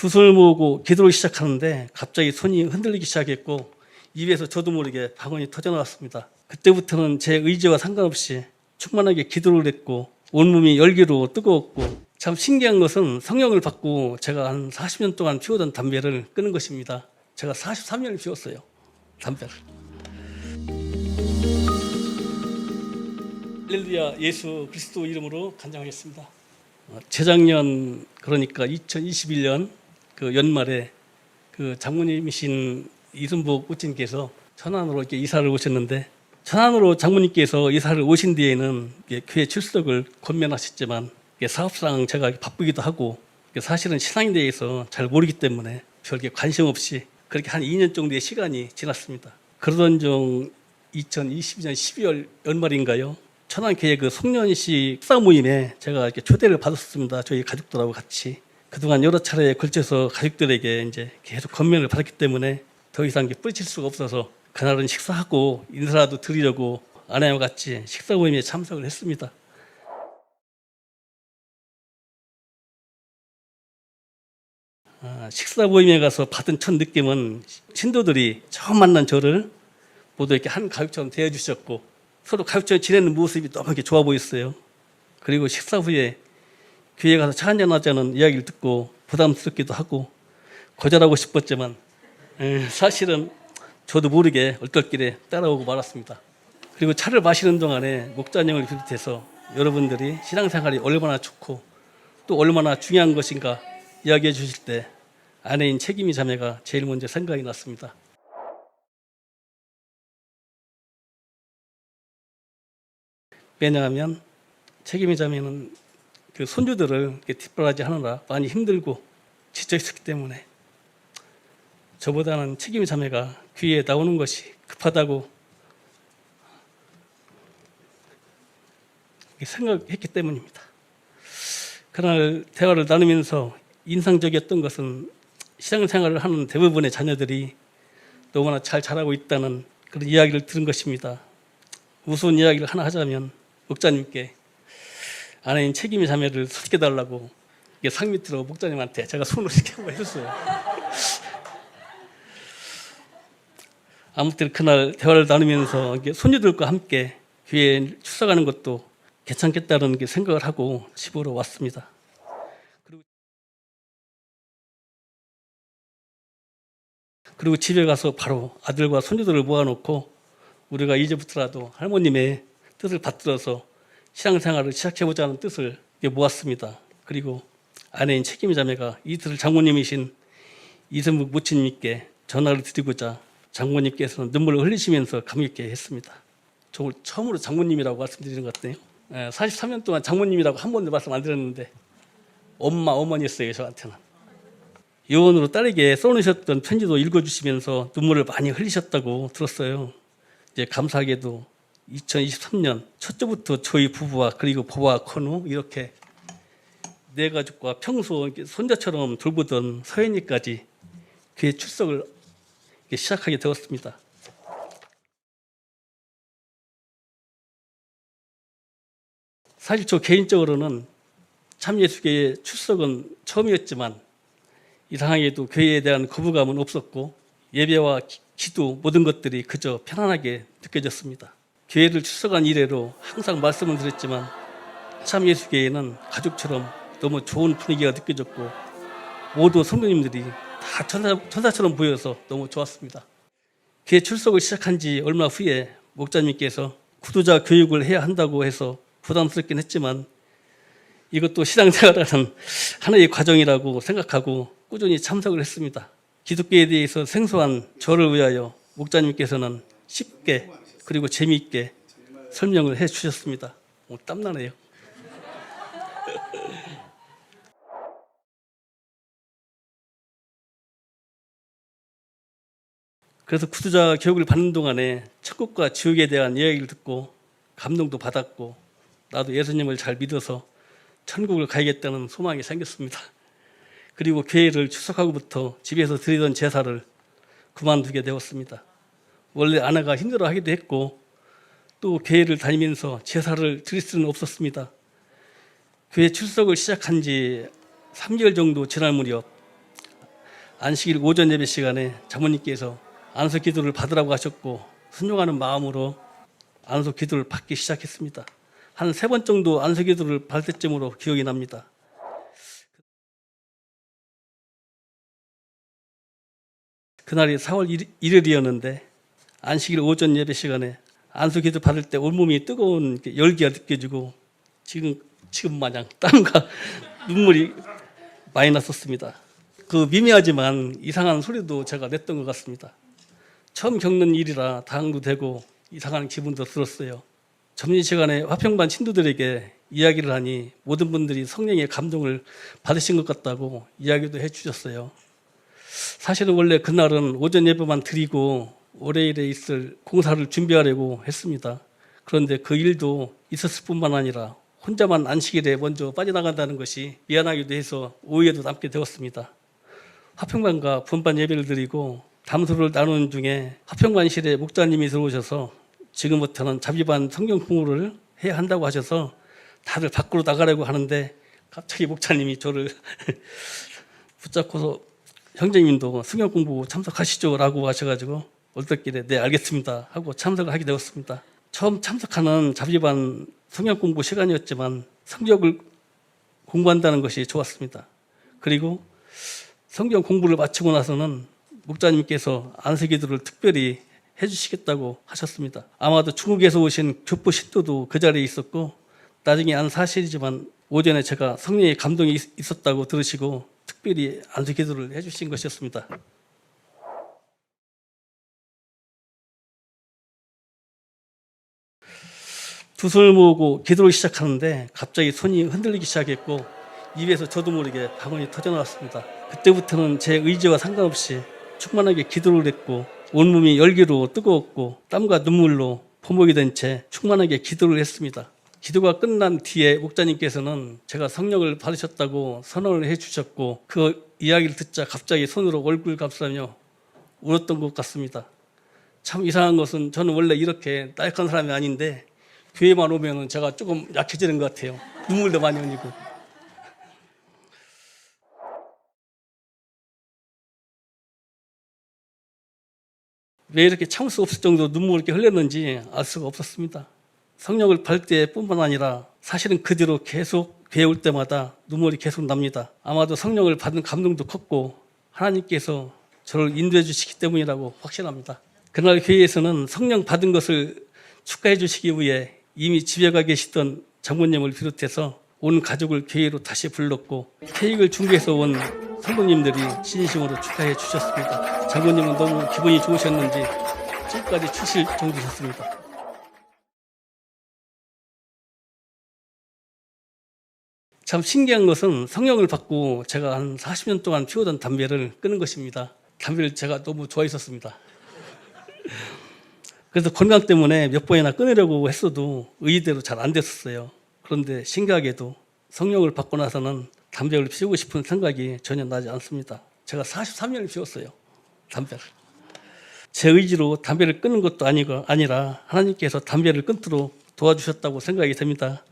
두 손을 모으고 기도를 시작하는데 갑자기 손이 흔들리기 시작했고 입에서 저도 모르게 방언이 터져나왔습니다. 그때부터는 제 의지와 상관없이 충만하게 기도를 했고 온몸이 열기로 뜨거웠고, 참 신기한 것은 성령을 받고 제가 한 40년 동안 피우던 담배를 끊은 것입니다. 제가 43년을 피웠어요, 담배를. 할렐루야, 예수 그리스도 이름으로 간증하겠습니다. 재작년, 그러니까 2021년 그 연말에 그 장모님이신 이순복 부친께서 천안으로 이렇게 이사를 오셨는데, 천안으로 장모님께서 이사를 오신 뒤에는 교회 출석을 권면하셨지만 사업상 제가 바쁘기도 하고 사실은 신앙에 대해서 잘 모르기 때문에 별게 관심 없이 그렇게 한 2년 정도의 시간이 지났습니다. 그러던 중 2022년 12월 연말인가요? 천안교회 그 송년식 식사 모임에 제가 이렇게 초대를 받았습니다. 저희 가족들하고 같이. 그동안 여러 차례에 걸쳐서 가족들에게 이제 계속 권면을 받았기 때문에 더 이상 뿌리칠 수가 없어서 그날은 식사하고 인사라도 드리려고 아내와 같이 식사 모임에 참석을 했습니다. 식사 모임에 가서 받은 첫 느낌은 신도들이 처음 만난 저를 모두 이렇게 한 가족처럼 대해주셨고 서로 가족처럼 지내는 모습이 너무 이렇게 좋아 보였어요. 그리고 식사 후에 교회 가서 차 한잔 하자는 이야기를 듣고 부담스럽기도 하고 거절하고 싶었지만 사실은 저도 모르게 얼떨결에 따라오고 말았습니다. 그리고 차를 마시는 동안에 목자님을 비롯해서 여러분들이 신앙생활이 얼마나 좋고 또 얼마나 중요한 것인가 이야기해 주실 때 아내인 책임이 자매가 제일 먼저 생각이 났습니다. 왜냐하면 책임이 자매는 그 손주들을 뒷바라지 하느라 많이 힘들고 지쳐 있었기 때문에 저보다는 책임이 자매가 귀에 나오는 것이 급하다고 생각했기 때문입니다. 그날 대화를 나누면서 인상적이었던 것은 신앙생활을 하는 대부분의 자녀들이 너무나 잘 자라고 있다는 그런 이야기를 들은 것입니다. 우스운 이야기를 하나 하자면 목자님께 아내인 책임의 자매를 소개해달라고 상 밑으로 목자님한테 제가 손을 이렇게 한번 해줬어요. 아무튼 그날 대화를 나누면서 손주들과 함께 교회에 출석하는 것도 괜찮겠다는 생각을 하고 집으로 왔습니다. 그리고 집에 가서 바로 아들과 손주들을 모아놓고 우리가 이제부터라도 할머님의 뜻을 받들어서 신앙생활을 시작해보자는 뜻을 모았습니다. 그리고 아내인 책임의 자매가 이틀 장모님이신 이순복 모친님께 전화를 드리고자 장모님께서는 눈물을 흘리시면서 감격해 했습니다. 저 처음으로 장모님이라고 말씀드리는 것 같네요. 43년 동안 장모님이라고 한 번도 말씀 안 드렸는데 어머니였어요, 저한테는. 요원으로 딸에게 써놓으셨던 편지도 읽어주시면서 눈물을 많이 흘리셨다고 들었어요. 이제 감사하게도 2023년 첫 주부터 저희 부부와 그리고 보와 건우 이렇게 네 가족과 평소 손자처럼 돌보던 서연이까지 교회 출석을 시작하게 되었습니다. 사실 저 개인적으로는 참예수교회 출석은 처음이었지만 이상하게도 교회에 대한 거부감은 없었고 예배와 기도 모든 것들이 그저 편안하게 느껴졌습니다. 교회를 출석한 이래로 항상 말씀을 드렸지만 참예수교회는 가족처럼 너무 좋은 분위기가 느껴졌고 모두 성도님들이 다 천사처럼 보여서 너무 좋았습니다. 교회 출석을 시작한 지 얼마 후에 목자님께서 구도자 교육을 해야 한다고 해서 부담스럽긴 했지만 이것도 신앙생활하는 하나의 과정이라고 생각하고 꾸준히 참석을 했습니다. 기독교에 대해서 생소한 저를 위하여 목자님께서는 쉽게 그리고 재미있게 설명을 해 주셨습니다. 땀나네요. 그래서 구두자 교육을 받는 동안에 천국과 지옥에 대한 이야기를 듣고 감동도 받았고 나도 예수님을 잘 믿어서 천국을 가야겠다는 소망이 생겼습니다. 그리고 교회를 출석하고부터 집에서 드리던 제사를 그만두게 되었습니다. 원래 아내가 힘들어하기도 했고 또 교회를 다니면서 제사를 드릴 수는 없었습니다. 교회 출석을 시작한 지 3개월 정도 지날 무렵 안식일 오전 예배 시간에 장모님께서 안수 기도를 받으라고 하셨고 순종하는 마음으로 안수 기도를 받기 시작했습니다. 한 3번 정도 안수 기도를 받을 때쯤으로 기억이 납니다. 그날이 4월 1일이었는데 안식일 오전 예배 시간에 안수 기도 받을 때 온몸이 뜨거운 열기가 느껴지고 지금 마냥 땀과 눈물이 많이 났었습니다. 그 미미하지만 이상한 소리도 제가 냈던 것 같습니다. 처음 겪는 일이라 당황도 되고 이상한 기분도 들었어요. 점심시간에 화평반 신도들에게 이야기를 하니 모든 분들이 성령의 감동을 받으신 것 같다고 이야기도 해주셨어요. 사실은 원래 그날은 오전 예배만 드리고 월요일에 있을 공사를 준비하려고 했습니다. 그런데 그 일도 있었을 뿐만 아니라 혼자만 안식일에 먼저 빠져나간다는 것이 미안하기도 해서 오해도 남게 되었습니다. 화평반과 분반 예배를 드리고 담소를 나누는 중에 화평반실에 목사님이 들어오셔서 지금부터는 자비반 성경 공부를 해야 한다고 하셔서 다들 밖으로 나가려고 하는데 갑자기 목사님이 저를 붙잡고서 형제님도 성경 공부 참석하시죠 라고 하셔가지고 얼떨결에 네 알겠습니다 하고 참석을 하게 되었습니다. 처음 참석하는 자비반 성경 공부 시간이었지만 성경을 공부한다는 것이 좋았습니다. 그리고 성경 공부를 마치고 나서는 목사님께서 안수 기도를 특별히 해주시겠다고 하셨습니다. 아마도 중국에서 오신 교포 신도도 그 자리에 있었고 나중에 안 사실이지만 오전에 제가 성령의 감동이 있었다고 들으시고 특별히 안수 기도를 해주신 것이었습니다. 두 손을 모으고 기도를 시작하는데 갑자기 손이 흔들리기 시작했고 입에서 저도 모르게 방언이 터져나왔습니다. 그때부터는 제 의지와 상관없이 충만하게 기도를 했고 온몸이 열기로 뜨거웠고 땀과 눈물로 포목이 된 채 충만하게 기도를 했습니다. 기도가 끝난 뒤에 목사님께서는 제가 성령을 받으셨다고 선언을 해주셨고 그 이야기를 듣자 갑자기 손으로 얼굴 감싸며 울었던 것 같습니다. 참 이상한 것은 저는 원래 이렇게 나약한 사람이 아닌데 교회만 오면 제가 조금 약해지는 것 같아요. 눈물도 많이 흘리고. 왜 이렇게 참을 수 없을 정도로 눈물을 이렇게 흘렸는지 알 수가 없었습니다. 성령을 받을 때뿐만 아니라 사실은 그 뒤로 계속 교회 올 때마다 눈물이 계속 납니다. 아마도 성령을 받은 감동도 컸고 하나님께서 저를 인도해 주시기 때문이라고 확신합니다. 그날 교회에서는 성령 받은 것을 축하해 주시기 위해 이미 집에 가 계시던 장모님을 비롯해서 온 가족을 교회로 다시 불렀고 케이크를 준비해서 온 성도님들이 진심으로 축하해 주셨습니다. 장모님은 너무 기분이 좋으셨는지 집까지 추실 정도셨습니다. 참 신기한 것은 성령을 받고 제가 한 40년 동안 피우던 담배를 끊은 것입니다. 담배를 제가 너무 좋아했었습니다. 그래서 건강 때문에 몇 번이나 끊으려고 했어도 의의대로 잘 안 됐었어요. 그런데 신기하게도 성령을 받고 나서는 담배를 피우고 싶은 생각이 전혀 나지 않습니다. 제가 43년을 피웠어요, 담배를. 제 의지로 담배를 끊는 것도 아니라 하나님께서 담배를 끊도록 도와주셨다고 생각이 됩니다.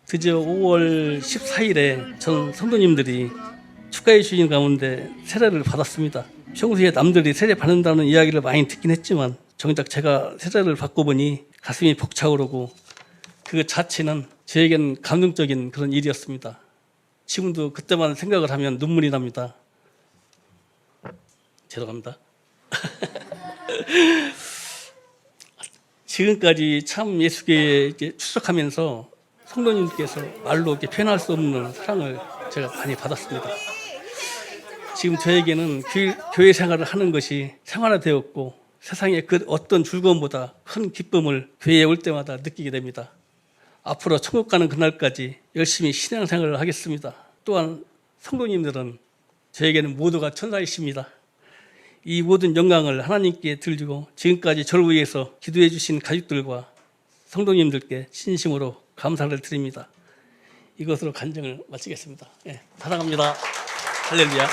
드디어 5월 14일에 전 성도님들이 축하해 주신 가운데 세례를 받았습니다. 평소에 남들이 세례 받는다는 이야기를 많이 듣긴 했지만 정작 제가 세례를 받고 보니 가슴이 벅차오르고 그 자체는 저에겐 감동적인 그런 일이었습니다. 지금도 그때만 생각을 하면 눈물이 납니다. 죄송합니다. 지금까지 참 예수교회에 출석하면서 성도님께서 말로 이렇게 표현할 수 없는 사랑을 제가 많이 받았습니다. 지금 저에게는 교회 생활을 하는 것이 생활화되었고 세상의 그 어떤 즐거움보다 큰 기쁨을 교회에 올 때마다 느끼게 됩니다. 앞으로 천국 가는 그날까지 열심히 신앙생활을 하겠습니다. 또한 성도님들은 저에게는 모두가 천사이십니다. 이 모든 영광을 하나님께 드리고 지금까지 저를 위해서 기도해 주신 가족들과 성도님들께 진심으로 감사를 드립니다. 이것으로 간증을 마치겠습니다. 네, 사랑합니다. 할렐루야.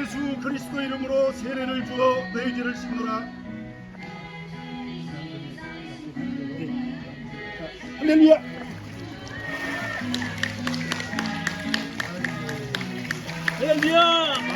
예수 그리스도 이름으로 세례를 주어 너희 죄를 씻노라. 할렐루야. 할렐루야.